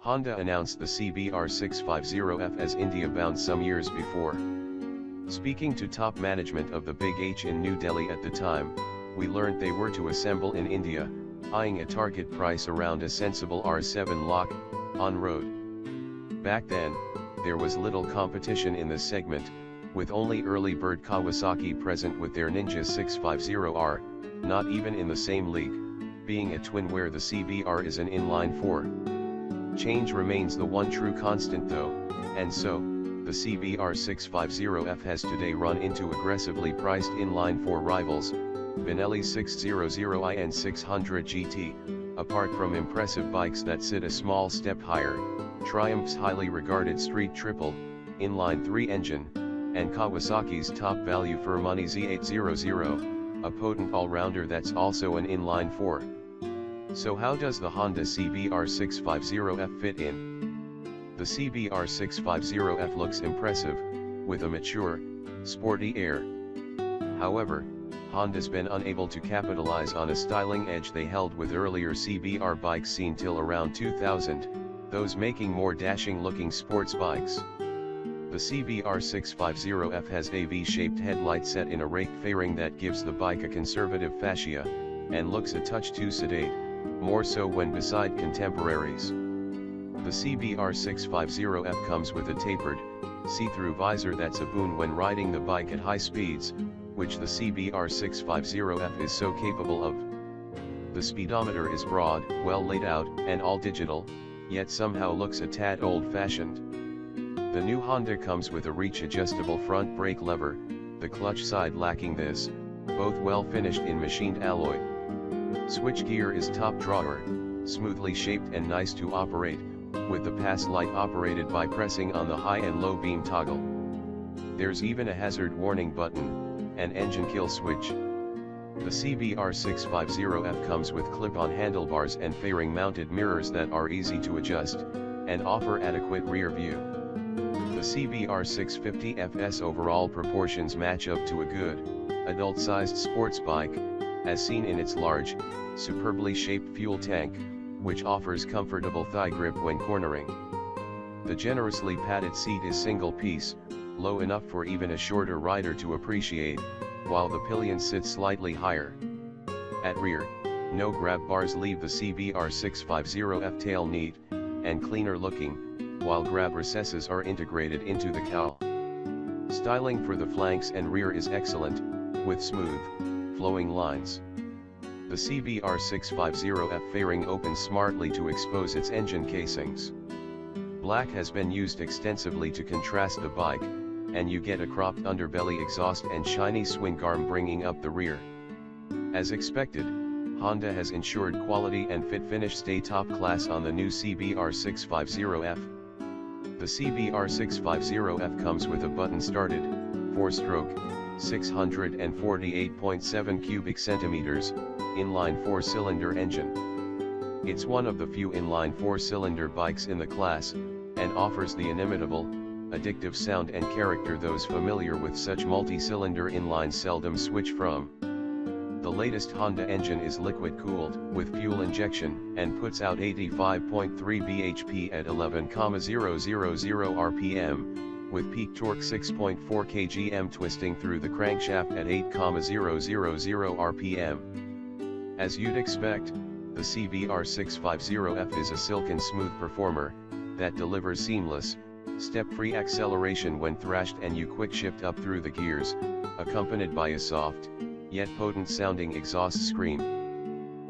Honda announced the CBR650F as India-bound some years before. Speaking to top management of the Big H in New Delhi at the time, we learned they were to assemble in India, eyeing a target price around a sensible R7 lakh, on-road. Back then, there was little competition in this segment, with only early bird Kawasaki present with their Ninja 650R, not even in the same league, being a twin where the CBR is an inline 4. Change remains the one true constant though, and so, the CBR650F has today run into aggressively priced inline 4 rivals, Benelli 600i and 600 GT, apart from impressive bikes that sit a small step higher, Triumph's highly regarded Street Triple, inline 3 engine, and Kawasaki's top value for money Z800, a potent all-rounder that's also an inline 4. So how does the Honda CBR650F fit in? The CBR650F looks impressive, with a mature, sporty air. However, Honda's been unable to capitalize on a styling edge they held with earlier CBR bikes seen till around 2000, those making more dashing-looking sports bikes. The CBR650F has a V-shaped headlight set in a rake fairing that gives the bike a conservative fascia, and looks a touch too sedate, more so when beside contemporaries. The CBR650F comes with a tapered, see-through visor that's a boon when riding the bike at high speeds, which the CBR650F is so capable of. The speedometer is broad, well laid out, and all digital, yet somehow looks a tad old-fashioned. The new Honda comes with a reach-adjustable front brake lever, the clutch side lacking this, both well finished in machined alloy. Switchgear is top drawer, smoothly shaped and nice to operate, with the pass light operated by pressing on the high and low beam toggle. There's even a hazard warning button, and engine kill switch. The CBR650F comes with clip-on handlebars and fairing mounted mirrors that are easy to adjust, and offer adequate rear view. The CBR650F's overall proportions match up to a good, adult-sized sports bike, as seen in its large, superbly shaped fuel tank, which offers comfortable thigh grip when cornering. The generously padded seat is single-piece, low enough for even a shorter rider to appreciate, while the pillion sits slightly higher. At rear, no grab bars leave the CBR650F tail neat, and cleaner looking, while grab recesses are integrated into the cowl. Styling for the flanks and rear is excellent, with smooth, flowing lines. The CBR650F fairing opens smartly to expose its engine casings. Black has been used extensively to contrast the bike, and you get a cropped underbelly exhaust and shiny swing arm bringing up the rear. As expected, Honda has ensured quality and fit finish stay top class on the new CBR650F. The CBR650F comes with a button-started, 4-stroke, 648.7 cubic centimeters, inline 4-cylinder engine. It's one of the few inline 4-cylinder bikes in the class, and offers the inimitable, addictive sound and character those familiar with such multi-cylinder inlines seldom switch from. The latest Honda engine is liquid-cooled with fuel injection and puts out 85.3 bhp at 11,000 rpm, with peak torque 6.4 kgm twisting through the crankshaft at 8,000 rpm. As you'd expect, the CBR650F is a silken smooth performer that delivers seamless, step-free acceleration when thrashed and you quick shift up through the gears, accompanied by a soft, yet potent sounding exhaust scream.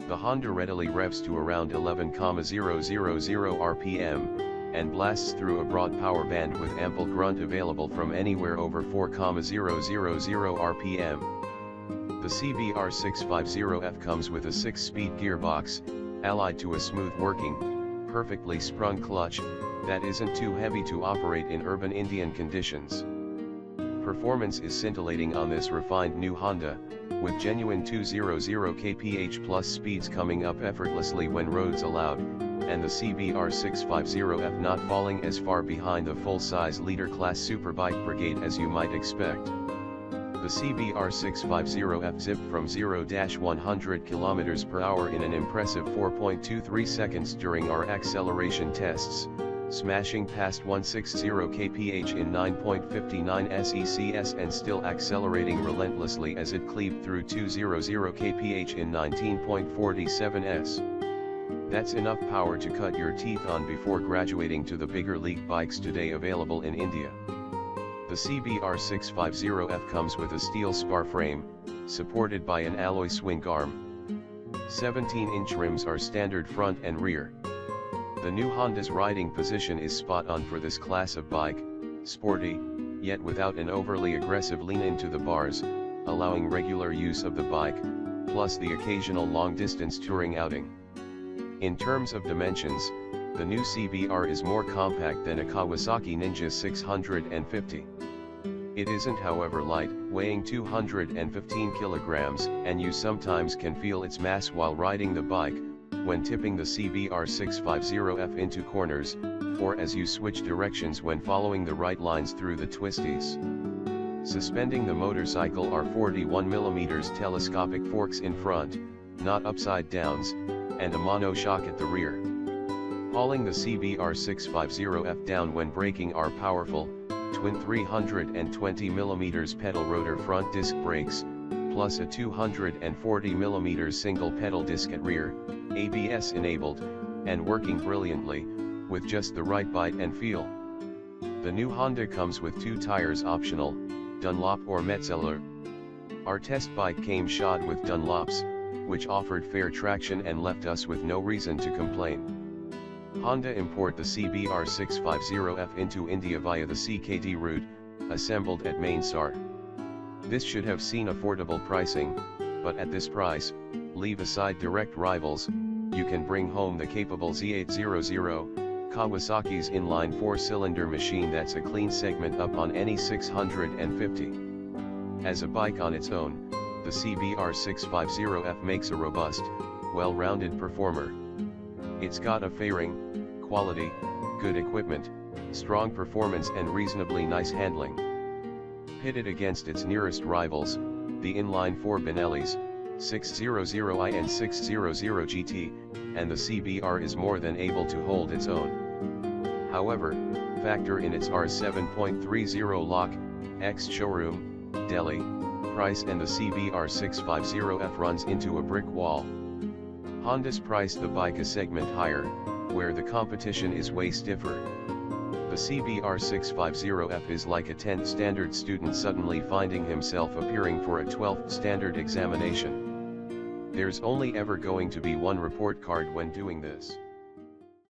The Honda readily revs to around 11,000 rpm, and blasts through a broad power band with ample grunt available from anywhere over 4,000 rpm. The CBR650F comes with a 6-speed gearbox, allied to a smooth-working, perfectly sprung clutch, that isn't too heavy to operate in urban Indian conditions. Performance is scintillating on this refined new Honda, with genuine 200 kph plus speeds coming up effortlessly when roads allowed, and the CBR650F not falling as far behind the full-size leader class superbike brigade as you might expect. The The CBR650F zipped from 0-100 km per hour in an impressive 4.23 seconds during our acceleration tests, smashing past 160 kph in 9.59 secs and still accelerating relentlessly as it cleaved through 200 kph in 19.47 s. That's enough power to cut your teeth on before graduating to the bigger league bikes today available in India. The CBR650F comes with a steel spar frame, supported by an alloy swing arm. 17-inch rims are standard front and rear. The new Honda's riding position is spot on for this class of bike, sporty, yet without an overly aggressive lean into the bars, allowing regular use of the bike, plus the occasional long-distance touring outing. In terms of dimensions, the new CBR is more compact than a Kawasaki Ninja 650. It isn't however light, weighing 215 kilograms, and you sometimes can feel its mass while riding the bike, when tipping the CBR650F into corners, or as you switch directions when following the right lines through the twisties. Suspending the motorcycle are 41mm telescopic forks in front, not upside downs, and a mono shock at the rear. Hauling the CBR650F down when braking are powerful, twin 320mm pedal rotor front disc brakes, plus a 240mm single pedal disc at rear, ABS enabled, and working brilliantly, with just the right bite and feel. The new Honda comes with 2 tires optional, Dunlop or Metzeler. Our test bike came shod with Dunlops, which offered fair traction and left us with no reason to complain. Honda import the CBR650F into India via the CKD route, assembled at Mainsar. This should have seen affordable pricing, but at this price, leave aside direct rivals, you can bring home the capable Z800, Kawasaki's inline 4-cylinder machine that's a clean segment up on any 650. As a bike on its own, the CBR650F makes a robust, well-rounded performer. It's got a fairing, quality, good equipment, strong performance and reasonably nice handling. Pitted against its nearest rivals, the inline 4 Benellis, 600i and 600GT, and the CBR is more than able to hold its own. However, factor in its R7.30 lock, ex-showroom, Delhi, price and the CBR650F runs into a brick wall. Honda's priced the bike a segment higher, where the competition is way stiffer. The CBR650F is like a 10th standard student suddenly finding himself appearing for a 12th standard examination. There's only ever going to be one report card when doing this.